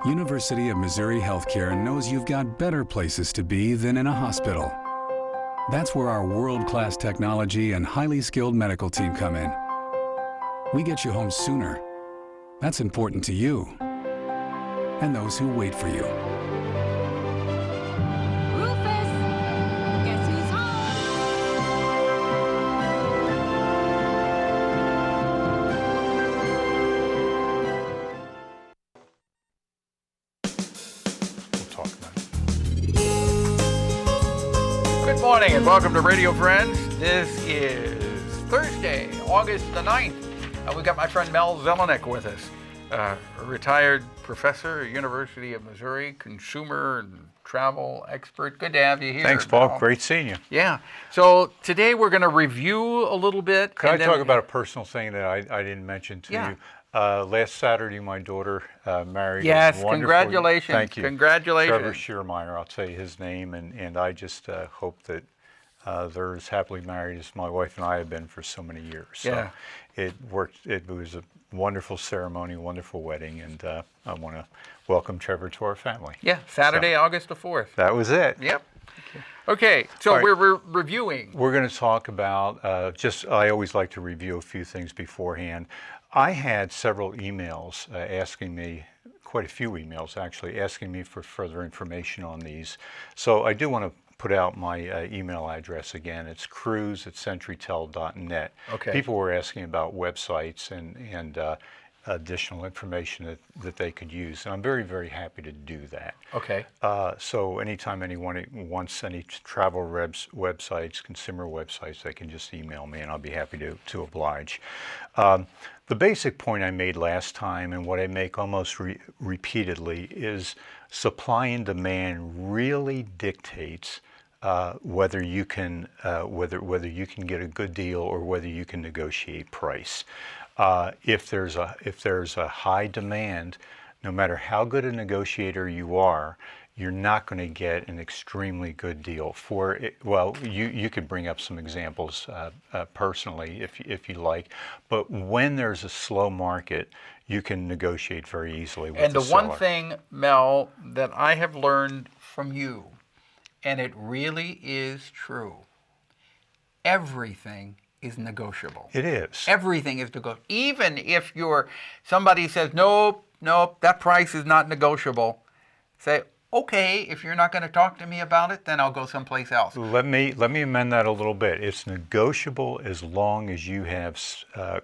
University of Missouri Healthcare knows you've got better places to be than in a hospital. That's where our world-class technology and highly skilled medical team come in. We get you home sooner. That's important to you and those who wait for you. Rufus, guess who's Good morning and welcome to Radio Friends. This is Thursday, August the 9th. We've got my friend Mel Zelenak with us, a retired professor at University of Missouri, consumer and travel expert. Good to have you here. Thanks, Paul. Mel. Great seeing you. Yeah. So today we're going to review a little bit. Can I talk about a personal thing that I didn't mention to you? Last Saturday, my daughter married. Yes, a wonderful, congratulations. Thank you. Congratulations. Trevor Schiermeyer, I'll tell you his name, and I just hope that they're as happily married as my wife and I have been for so many years. So Yeah. it worked. It was a wonderful ceremony, wonderful wedding, and I want to welcome Trevor to our family. Yeah, Saturday, August the 4th. That was it. Yep. Okay, so All right. we're reviewing. We're going to talk about I always like to review a few things beforehand. I had several emails asking me, quite a few emails actually, asking me for further information on these. So I do want to put out my email address again. It's cruise@centurytel.net. Okay. People were asking about websites and additional information that they could use. And I'm very, very happy to do that. Okay. So anytime anyone wants any travel websites, consumer websites, they can just email me and I'll be happy to oblige. The basic point I made last time and what I make almost repeatedly is supply and demand really dictates whether you can whether you can get a good deal or whether you can negotiate price. If there's a high demand, no matter how good a negotiator you are, you're not going to get an extremely good deal for it. Well, you could bring up some examples personally if you like, but when there's a slow market, you can negotiate very easily with the seller. And the one thing, Mel, that I have learned from you, and it really is true, everything is negotiable. It is. Everything is negotiable. Even if somebody says, nope, that price is not negotiable, say, okay, if you're not going to talk to me about it, then I'll go someplace else. Let me amend that a little bit. It's negotiable as long as you have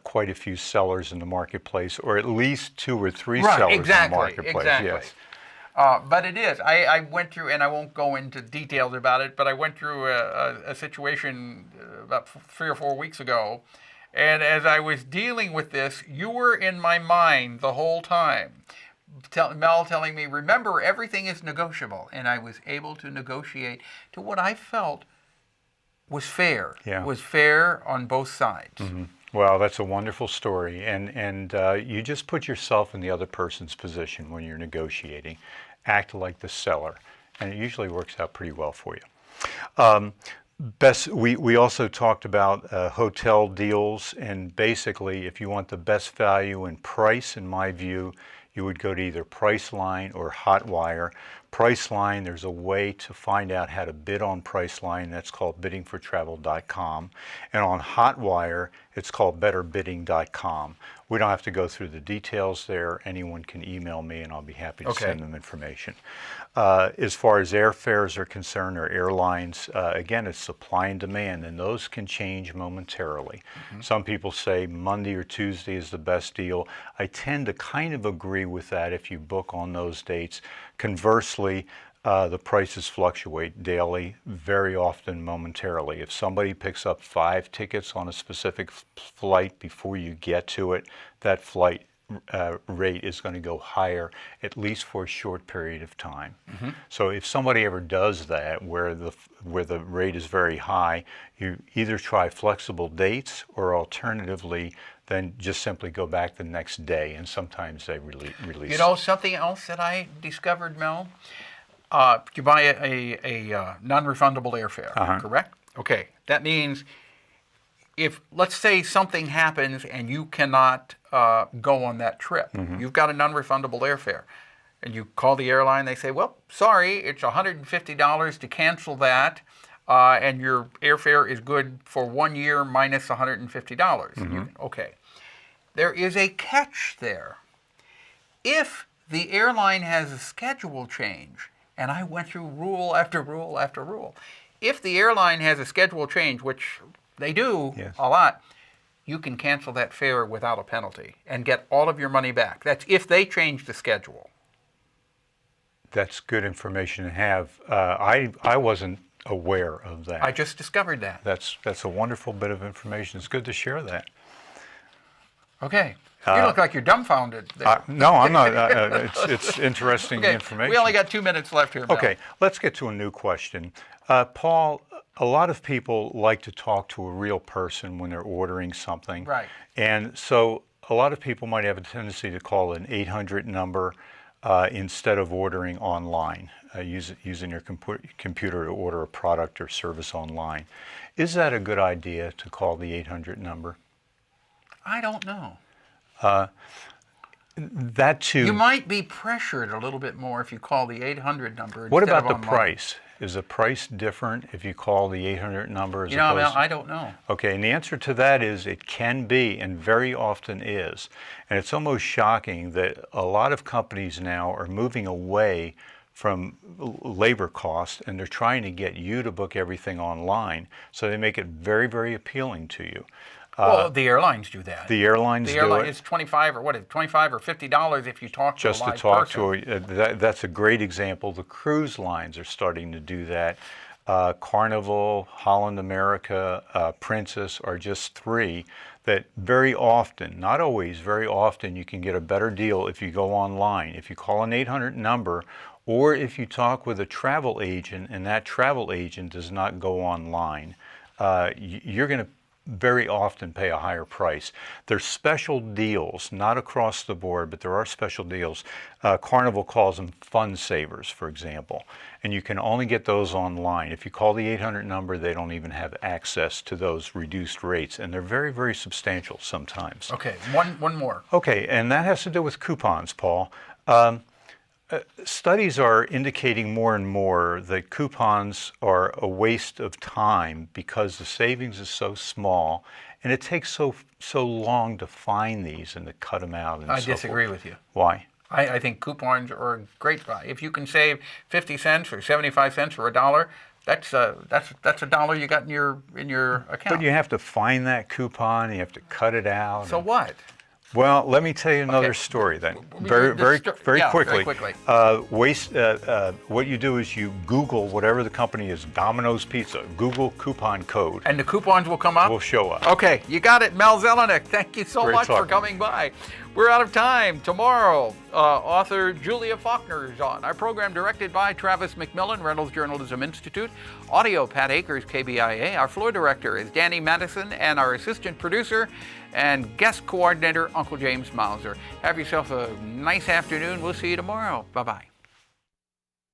quite a few sellers in the marketplace, or at least 2 or 3 sellers in the marketplace. Exactly. Yes. But it is. I went through, and I won't go into details about it, but I went through a situation about 3 or 4 weeks ago, and as I was dealing with this, you were in my mind the whole time. Mel telling me, remember, everything is negotiable, and I was able to negotiate to what I felt was fair. Yeah. Was fair on both sides. Mm-hmm. Well, that's a wonderful story, and you just put yourself in the other person's position when you're negotiating. Act like the seller, and it usually works out pretty well for you. We also talked about hotel deals, and basically, if you want the best value and price, in my view, you would go to either Priceline or Hotwire. Priceline, there's a way to find out how to bid on Priceline. That's called biddingfortravel.com. And on Hotwire, it's called betterbidding.com. We don't have to go through the details there. Anyone can email me and I'll be happy to send them information. As far as airfares are concerned, or airlines, again, it's supply and demand, and those can change momentarily. Mm-hmm. Some people say Monday or Tuesday is the best deal. I tend to kind of agree with that if you book on those dates. Conversely, the prices fluctuate daily, very often momentarily. If somebody picks up 5 tickets on a specific flight before you get to it, that flight rate is going to go higher, at least for a short period of time. Mm-hmm. So if somebody ever does that, where the rate is very high, you either try flexible dates, or alternatively, then just simply go back the next day, and sometimes they release. You know, something else that I discovered, Mel? You buy a non-refundable airfare, correct? Okay, that means if, let's say something happens and you cannot go on that trip, you've got a non-refundable airfare. and you call the airline, they say, well, sorry, it's $150 to cancel that, and your airfare is good for 1 year minus $150. Okay. There is a catch there. If the airline has a schedule change, and I went through rule after rule after rule, if the airline has a schedule change, which they do a lot, you can cancel that fare without a penalty and get all of your money back. That's if they change the schedule. That's good information to have. I wasn't aware of that. I just discovered that. That's a wonderful bit of information. It's good to share that. Okay. You look like you're dumbfounded there. No, I'm not. It's interesting information. We only got 2 minutes left here, Mel. Okay, let's get to a new question. Paul, a lot of people like to talk to a real person when they're ordering something. Right. And so a lot of people might have a tendency to call an 800 number instead of ordering online, using your computer to order a product or service online. Is that a good idea to call the 800 number? I don't know. That too. You might be pressured a little bit more if you call the 800 number What instead about of the online. price? Is the price different if you call the 800 number as You know, opposed Mel, I don't know. Okay, and the answer to that is it can be, and very often is. And it's almost shocking that a lot of companies now are moving away from labor costs, and they're trying to get you to book everything online, so they make it very, very appealing to you. Well, the airlines do that. The airlines do it. It's $25 or $25 or $50 if you talk to Just a to live talk person. to that's a great example. The cruise lines are starting to do that. Carnival, Holland America, Princess are just three that very often, not always, very often you can get a better deal if you go online. If you call an 800 number, or if you talk with a travel agent and that travel agent does not go online, you're going to very often pay a higher price. There's special deals, not across the board, but there are special deals. Carnival calls them fun savers, for example, and you can only get those online. If you call the 800 number, they don't even have access to those reduced rates, and they're very, very substantial sometimes. Okay, one more. Okay, and that has to do with coupons, Paul. Studies are indicating more and more that coupons are a waste of time because the savings is so small and it takes so long to find these and to cut them out. And I so disagree forth. with you. Why? I think coupons are a great buy. If you can save 50 cents or 75 cents or $1, that's a dollar you got in your account. But you have to find that coupon, you have to cut it out. So what? Well, let me tell you another story then. Very quickly. What you do is you Google whatever the company is, Domino's Pizza, Google coupon code. And the coupons will come up? Will show up. Okay, you got it, Mel Zelenak. Thank you so Great much for talking. coming by. We're out of time. Tomorrow, author Julia Faulkner is on. Our program directed by Travis McMillan, Reynolds Journalism Institute. Audio, Pat Akers, KBIA. Our floor director is Danny Madison, and our assistant producer and guest coordinator, Uncle James Mauser. Have yourself a nice afternoon. We'll see you tomorrow. Bye-bye.